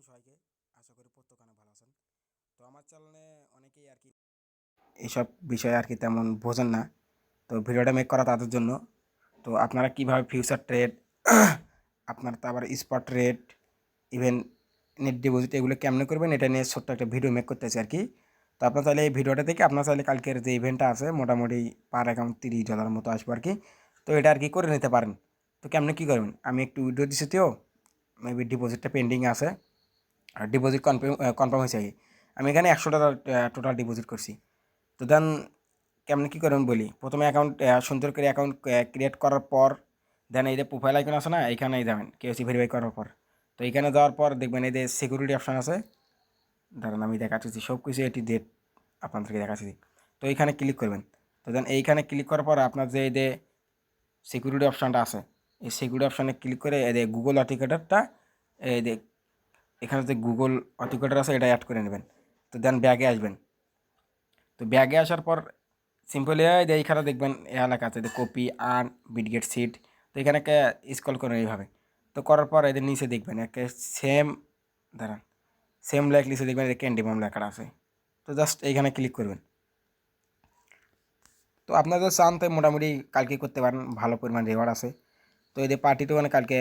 সবাইকে, আশা করি প্রত্যেকে ভালো আছেন। তো আমার চ্যানেলে অনেকেই আর কি এইসব বিষয়ে আর কি তেমন বোঝেন না। তো ভিডিওটা মেক করা তাদের জন্য। তো আপনারা কিভাবে ফিউচার ট্রেড আপনার তো আবার spot trade even net deposit এগুলো কেমনে করবেন এটা নিয়ে ছোট্ট একটা ভিডিও মেক করতেছি আর কি। তো আপনার চাইলে এই ভিডিওটা থেকে আপনার চাইলে কালকের যে ইভেন্টটা আছে মোটামুটি পার অ্যাকাউন্ট $30 মতো আসবে আর কি। তো এটা আর কি করে নিতে পারেন। তো কেমনে কী করবেন আমি একটু ভিডিও দিচ্ছি, তো মেবি ডিপোজিটটা পেন্ডিং আছে আর ডিপোজিট কনফার্ম হয়েছে আগে। আমি এখানে $100 টোটাল ডিপোজিট করছি। তো দেন কেমন কী করবেন বলি। প্রথমে অ্যাকাউন্ট সুন্দর করে অ্যাকাউন্ট ক্রিয়েট করার পর দেন এই যে প্রোফাইল আইকন আছে না, এইখানেই যাবেন কেওসি ভেরিফাই করার পর। তো এইখানে যাওয়ার পর দেখবেন এই যে সিকিউরিটি অপশান আছে, ধরেন আমি দেখাচ্ছি সব কিছু এটি ডেট আপনাদেরকে দেখাচ্ছি। তো এইখানে ক্লিক করবেন। তো দেন এইখানে ক্লিক করার পর আপনার যে এই যে সিকিউরিটি অপশানটা আছে, এই সিকিউরিটি অপশানে ক্লিক করে এই যে গুগল অথেন্টিকেটরটা এই যে এখানে যে গুগল অথেন্টিকেটর আছে এটা অ্যাড করে নেবেন। তো দেন ব্যাগে আসবেন। তো ব্যাগে আসার পর সিম্পলি এইখানে দেখবেন এলাকা আছে কপি আর্ন বিটগেট সিট। তো এখানে স্ক্রল করেন এইভাবে। তো করার পর এদের নিচে দেখবেন একে সেম, দাঁড়ান, সেম লাইক নিচে দেখবেন ক্যান্ডি মাম লেখা আছে। তো জাস্ট এইখানে ক্লিক করবেন। তো আপনাদের চান তো মোটামুটি কালকে করতে পারেন, ভালো পরিমাণ রেওয়ার্ড আছে। তো এদের পার্টিটা মানে কালকে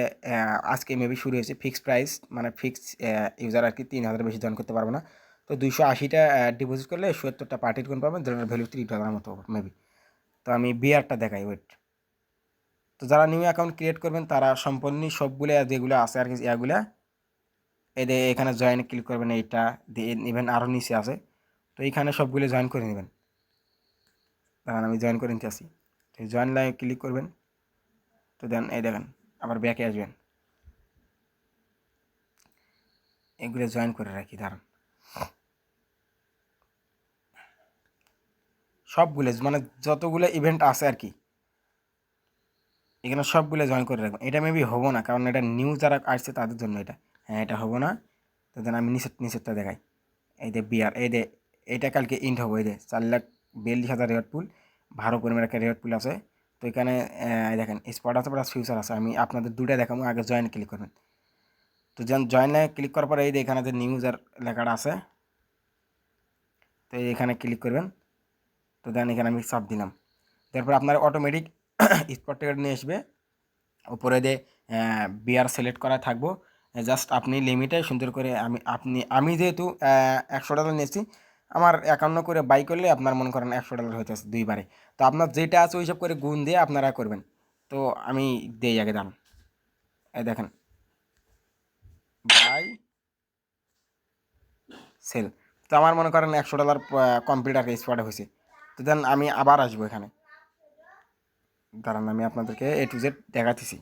আজকে মেবি শুরু হয়েছে, ফিক্সড প্রাইস মানে ফিক্সড ইউজার আর কি 3,000 বেশি জয়েন করতে পারবো না। তো 280টা ডিপোজিট করলে 70টা পার্টির কোন পাবেন, যেটার ভ্যালু $30 মতো মেবি। তো আমি বিয়ারটা দেখাই, ওয়েট। তো যারা নিউ অ্যাকাউন্ট ক্রিয়েট করবেন তারা সম্পূর্ণ সবগুলো যেগুলো আছে আর কি এগুলা এদের এখানে জয়েন ক্লিক করবেন, এইটা দিয়ে ইভেন আরও নিচে আছে। তো এইখানে সবগুলো জয়েন করে নেবেন। দেখেন আমি জয়েন করে নিতে আসি। তো জয়েন লাইনে ক্লিক করবেন। তো দেন এই দেখেন আবার ব্যাকে আসবেন, এগুলো জয়েন করে রাখি দাঁড়ান। সবগুলো মানে যতগুলো ইভেন্ট আছে আর কি এখানে সবগুলো জয়েন করে রাখবেন। এটা মেবি হবো না, কারণ এটা নিউ যারা আসছে তাদের জন্য এটা। হ্যাঁ, এটা হবো না। তো দেন আমি নিচেরটা দেখাই। এই যে বিয়ার, এই যে এটা কালকে ইন্ট হবো। এই যে 4,42,000 রেওয়ার্ড পুল, ভালো পরিমাণের একটা রেওয়ার্ড পুল আছে। তো এখানে দেখেন স্পট আছে প্লাস ফিউচার আছে। আমি আপনাদের দুটাই দেখাবো, আগে জয়েন ক্লিক করবেন। তো জয়েন ক্লিক করার পরে এই যে এখানে যে নিউজার লেখাটা আছে, তো এখানে ক্লিক করবেন। তো দেন এখানে আমি চাপ দিলাম। তারপর আপনার অটোমেটিক স্পট টিকেট নিয়ে আসবে। উপরে দিয়ে বিয়ার সিলেক্ট করা থাকবো। জাস্ট আপনি লিমিটে সুন্দর করে আমি যেহেতু $100 নিয়েছি, আমার 51 করে বাই করলে আপনার মনে করেন $100 হইতেছে দুইবারে। তো আপনার যেটা আছে ওইসব করে গুণ দিয়ে আপনারা করবেন। তো আমি দেই আগে দাম, এই দেখেন বাই সেল। তো আমার মনে করেন $100 কমপ্লিট আর স্পটে হয়েছে। তো দেন আমি আবার আসবো এখানে, দাঁড়ান আমি আপনাদেরকে A to Z দেখাতেছি।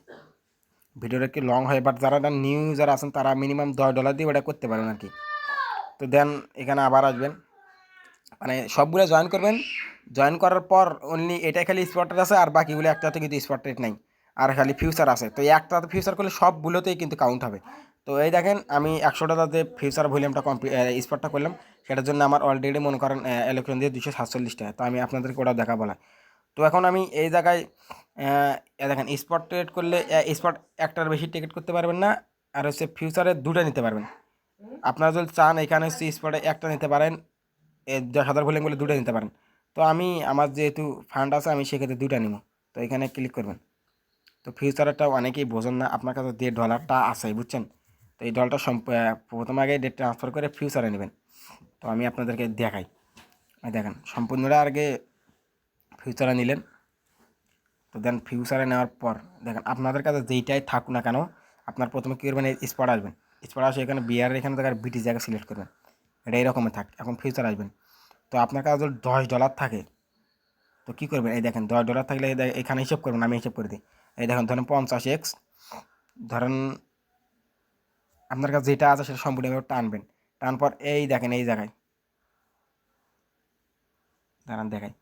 ভিডিওটা একটু লং হয়, বাট যারা নিউ যারা আছেন তারা মিনিমাম $10 দিয়ে ওটা করতে পারেন আর কি। তো দেন এখানে আবার আসবেন, মানে সবগুলো জয়েন করবেন। জয়েন করার পর অনলি এটা খালি স্পটের আছে, আর বাকিগুলো একটাতে কিন্তু স্পটেড নাই, আর খালি ফিউচার আছে। তো এই একটাতে ফিউচার করলে সবগুলোতেই কিন্তু কাউন্ট হবে। তো এই দেখেন আমি $100 ফিউচার ভলিউমটা স্পটটা করলাম। সেটার জন্য আমার অলরেডি মনে করেন ইলেকট্রন দিয়ে 247 টাকা। তো আমি আপনাদেরকে ওটা দেখা বলা। তো এখন আমি এই জায়গায় দেখেন স্পট ট্রেড করলে স্পট একটার বেশি টিকিট করতে পারবেন না, আর হচ্ছে ফিউচারে দুটো নিতে পারবেন। আপনারা যদি চান এখানে হচ্ছে স্পটে একটা নিতে পারেন, 10,000 ভলিউম বলে দুটো নিতে পারেন। তো আমি আমার যেহেতু ফান্ড আছে আমি সেক্ষেত্রে দুটো নিব। তো এখানে ক্লিক করবেন। তো ফিউচারটা অনেকেই বোঝেন না, আপনার কাছে যে ডলারটা আছে বুঝছেন। তো এই ডলারটা প্রথমে আগে ডেট ট্রান্সফার করে ফিউচারে নেবেন। তো আমি আপনাদেরকে দেখাই, দেখেন সম্পূর্ণটা আগে ফিউচারে নিলেন। তো দেন ফিউচারে নেওয়ার পর দেখেন আপনাদের কাছে যেইটাই থাকুক না কেন, আপনার প্রথমে কী করবেন, এই স্পট আসবেন। স্পট আসে এখানে বিয়ারের এখানে জায়গায় বিটি জায়গা সিলেক্ট করবেন। এটা এইরকমের থাক। এখন ফিউচার আসবেন। তো আপনার কাছে যদি $10 থাকে তো কী করবেন, এই দেখেন $10 থাকলে এখানে হিসেব করবেন, আমি হিসেব করে দিই। এই দেখেন ধরেন 50x, ধরেন আপনার কাছে যেটা আছে সেটা সম্পূর্ণভাবে টানবেন। টান পর এই দেখেন এই জায়গায় দাঁড়ান দেখাই,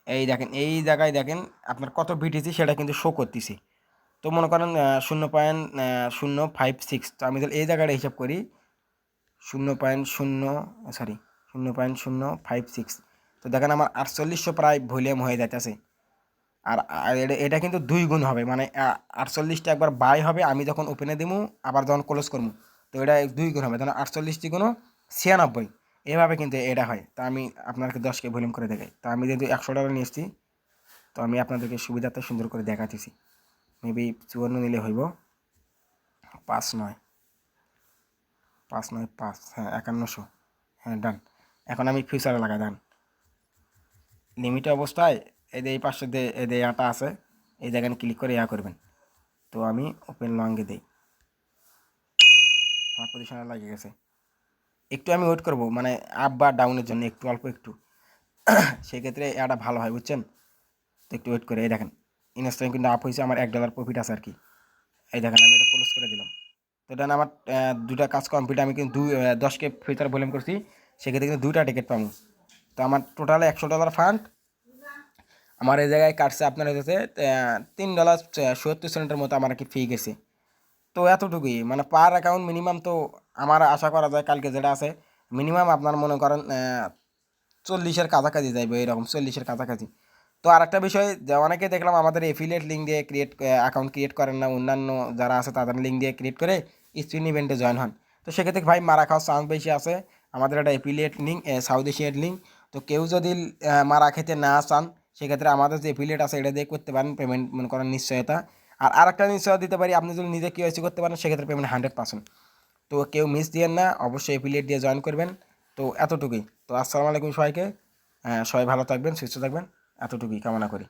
এই দেখেন এই জায়গায় দেখেন আপনার কত বিটিসি সেটা কিন্তু শো করতেছি। তো মনে করেন 0.056। তো আমি তাহলে এই জায়গাটা হিসাব করি 0.56। তো দেখেন আমার 4800 প্রায় ভলিউম হয়ে যাইতেছে। আর এটা কিন্তু 2 গুণ হবে, মানে 48টা একবার বাই হবে আমি যখন ওপেনে দিব, আবার যখন ক্লোজ করবো তো এটা 2 গুণ হবে, তাহলে 48 গুণ 96, এভাবে কিন্তু এটা হয়। তা আমি আপনাকে 10কে ভলিউম করে দেখাই। তো আমি যেহেতু $100 নিয়ে এসেছি, তো আমি আপনাদেরকে সুবিধাতে সুন্দর করে দেখাতেছি। মেবি 54 নিলে হইব 5 9 5 9 5, হ্যাঁ 5100, হ্যাঁ ডান। এখন আমি ফিউচারে লাগাই দেন লিমিট অবস্থায় এই পাশে এই আটা আছে, এই জায়গায় ক্লিক করে করবেন। তো আমি ওপেন লংয়ে দিই, আমার পজিশনে লাগে গেছে। একটু আমি ওয়েট করবো, মানে আপ বা ডাউনের জন্য একটু অল্প একটু, সেক্ষেত্রে এটা ভালো হয় বুঝছেন। তো একটু ওয়েট করে এই দেখেন ইনস্ট্যান্ট কিন্তু আপ হয়েছে, আমার $1 প্রফিট আছে আর কি। এই দেখেন আমি এটা ক্লোজ করে দিলাম। তো এটা আমার দুটা কাজ কমপ্লিট, আমি কিন্তু 10কে ফিউচার ভলিউম করছি, সেক্ষেত্রে কিন্তু 2টা টিকিট পাবো। তো আমার টোটালে $100 ফান্ড আমার এই জায়গায় কাটছে আপনার হচ্ছে $3.77 মতো আমার কি ফি গেছে। তো এতটুকুই, মানে পার অ্যাকাউন্ট মিনিমাম, তো আমার আশা করা যায় কালকে যেটা আছে মিনিমাম আপনার মনে করেন 40-এর কাছাকাছি যাইবে, এরকম 40-এর কাছাকাছি। তো আরেকটা বিষয় যে অনেকে দেখলাম আমাদের এফিলিয়েট লিঙ্ক দিয়ে অ্যাকাউন্ট ক্রিয়েট করেন না, অন্যান্য যারা আছে তাদের লিঙ্ক দিয়ে ক্রিয়েট করে স্পিন ইভেন্টে জয়েন হন। তো সেক্ষেত্রে ভাই মারা খাওয়ার চান্স বেশি আছে। আমাদের একটা এফিলিয়েট লিঙ্ক, সাউথ এশিয়ার লিঙ্ক। তো কেউ যদি মারা খেতে না চান, সেক্ষেত্রে আমাদের যে এফিলিয়েট আছে এটা দিয়ে করতে পারেন পেমেন্ট, মনে করেন নিশ্চয়তা। আর আরেকটা নিশ্চয়তা দিতে পারি, আপনি যদি নিজে কেওয়াইসি করতে পারেন সেক্ষেত্রে পেমেন্ট 100%। তো কেউ মিস দিয়েন না, অবশ্যই এফিলিয়েট দিয়ে জয়েন করবেন। তো এতটুকুই। তো আসসালামু আলাইকুম সবাইকে, সবাই ভালো থাকবেন, সুস্থ থাকবেন, এতটুকুই কামনা করি।